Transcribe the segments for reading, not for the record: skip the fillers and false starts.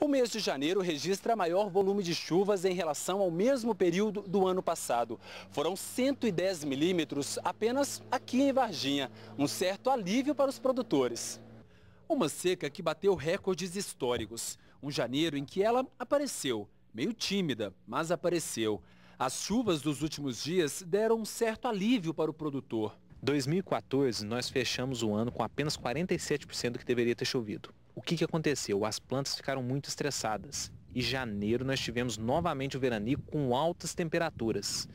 O mês de janeiro registra maior volume de chuvas em relação ao mesmo período do ano passado. Foram 110 milímetros apenas aqui em Varginha, um certo alívio para os produtores. Uma seca que bateu recordes históricos. Um janeiro em que ela apareceu, meio tímida, mas apareceu. As chuvas dos últimos dias deram um certo alívio para o produtor. 2014, nós fechamos o ano com apenas 47% do que deveria ter chovido. O que aconteceu? As plantas ficaram muito estressadas. Em janeiro nós tivemos novamente o veranico com altas temperaturas.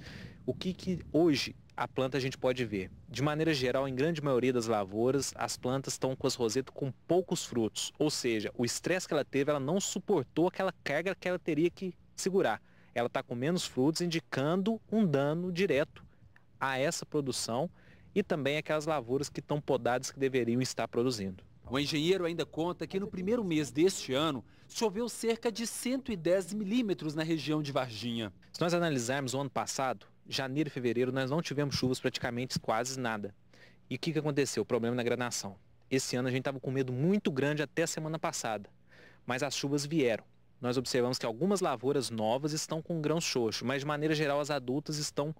O que hoje a planta a gente pode ver? De maneira geral, em grande maioria das lavouras, as plantas estão com as rosetas com poucos frutos. Ou seja, o estresse que ela teve, ela não suportou aquela carga que ela teria que segurar. Ela está com menos frutos, indicando um dano direto a essa produção e também aquelas lavouras que estão podadas que deveriam estar produzindo. O engenheiro ainda conta que no primeiro mês deste ano, choveu cerca de 110 milímetros na região de Varginha. Se nós analisarmos o ano passado, janeiro e fevereiro, nós não tivemos chuvas praticamente quase nada. E o que aconteceu? O problema na granação. Esse ano a gente estava com medo muito grande até a semana passada, mas as chuvas vieram. Nós observamos que algumas lavouras novas estão com grãos xoxos, mas de maneira geral as adultas estão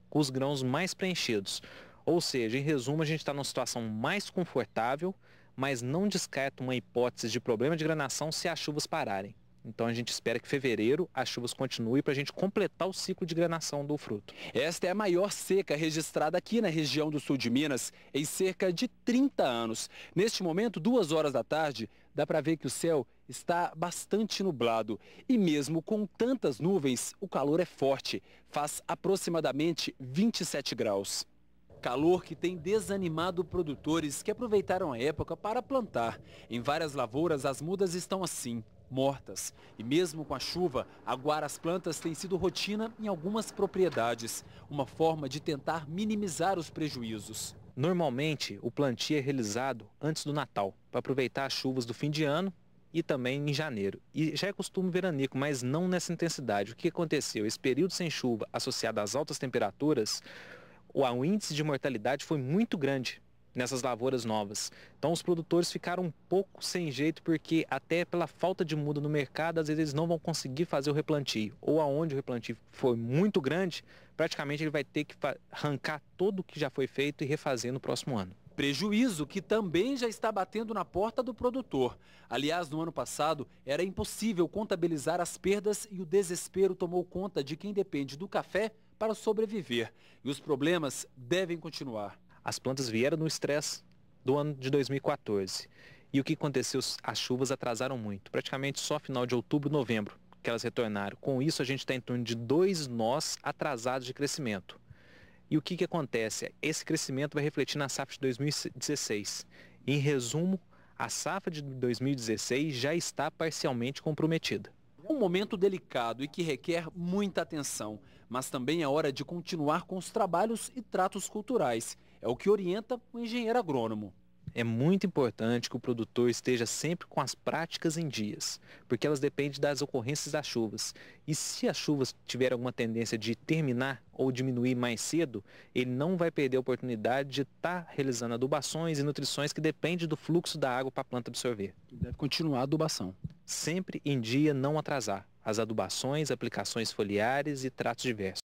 com os grãos mais preenchidos. Ou seja, em resumo, a gente está numa situação mais confortável, mas não descarta uma hipótese de problema de granação se as chuvas pararem. Então a gente espera que em fevereiro as chuvas continuem para a gente completar o ciclo de granação do fruto. Esta é a maior seca registrada aqui na região do sul de Minas em cerca de 30 anos. Neste momento, 2 horas da tarde, dá para ver que o céu está bastante nublado. E mesmo com tantas nuvens, o calor é forte. Faz aproximadamente 27 graus. Calor que tem desanimado produtores que aproveitaram a época para plantar. Em várias lavouras as mudas estão assim, mortas. E mesmo com a chuva, aguar as plantas tem sido rotina em algumas propriedades. Uma forma de tentar minimizar os prejuízos. Normalmente o plantio é realizado antes do Natal, para aproveitar as chuvas do fim de ano e também em janeiro. E já é costume veranico, mas não nessa intensidade. O que aconteceu? Esse período sem chuva associado às altas temperaturas, o índice de mortalidade foi muito grande nessas lavouras novas. Então os produtores ficaram um pouco sem jeito, porque até pela falta de muda no mercado, às vezes eles não vão conseguir fazer o replantio. Ou aonde o replantio foi muito grande, praticamente ele vai ter que arrancar tudo o que já foi feito e refazer no próximo ano. Prejuízo que também já está batendo na porta do produtor. Aliás, no ano passado, era impossível contabilizar as perdas e o desespero tomou conta de quem depende do café para sobreviver. E os problemas devem continuar. As plantas vieram no estresse do ano de 2014. E o que aconteceu? As chuvas atrasaram muito. Praticamente só final de outubro, novembro que elas retornaram. Com isso, a gente está em torno de 2 nós atrasados de crescimento. E o que acontece? Esse crescimento vai refletir na safra de 2016. Em resumo, a safra de 2016 já está parcialmente comprometida. Um momento delicado e que requer muita atenção, mas também é hora de continuar com os trabalhos e tratos culturais. É o que orienta o engenheiro agrônomo. É muito importante que o produtor esteja sempre com as práticas em dias, porque elas dependem das ocorrências das chuvas. E se as chuvas tiverem alguma tendência de terminar ou diminuir mais cedo, ele não vai perder a oportunidade de estar realizando adubações e nutrições que dependem do fluxo da água para a planta absorver. Deve continuar a adubação. Sempre em dia, não atrasar as adubações, aplicações foliares e tratos diversos.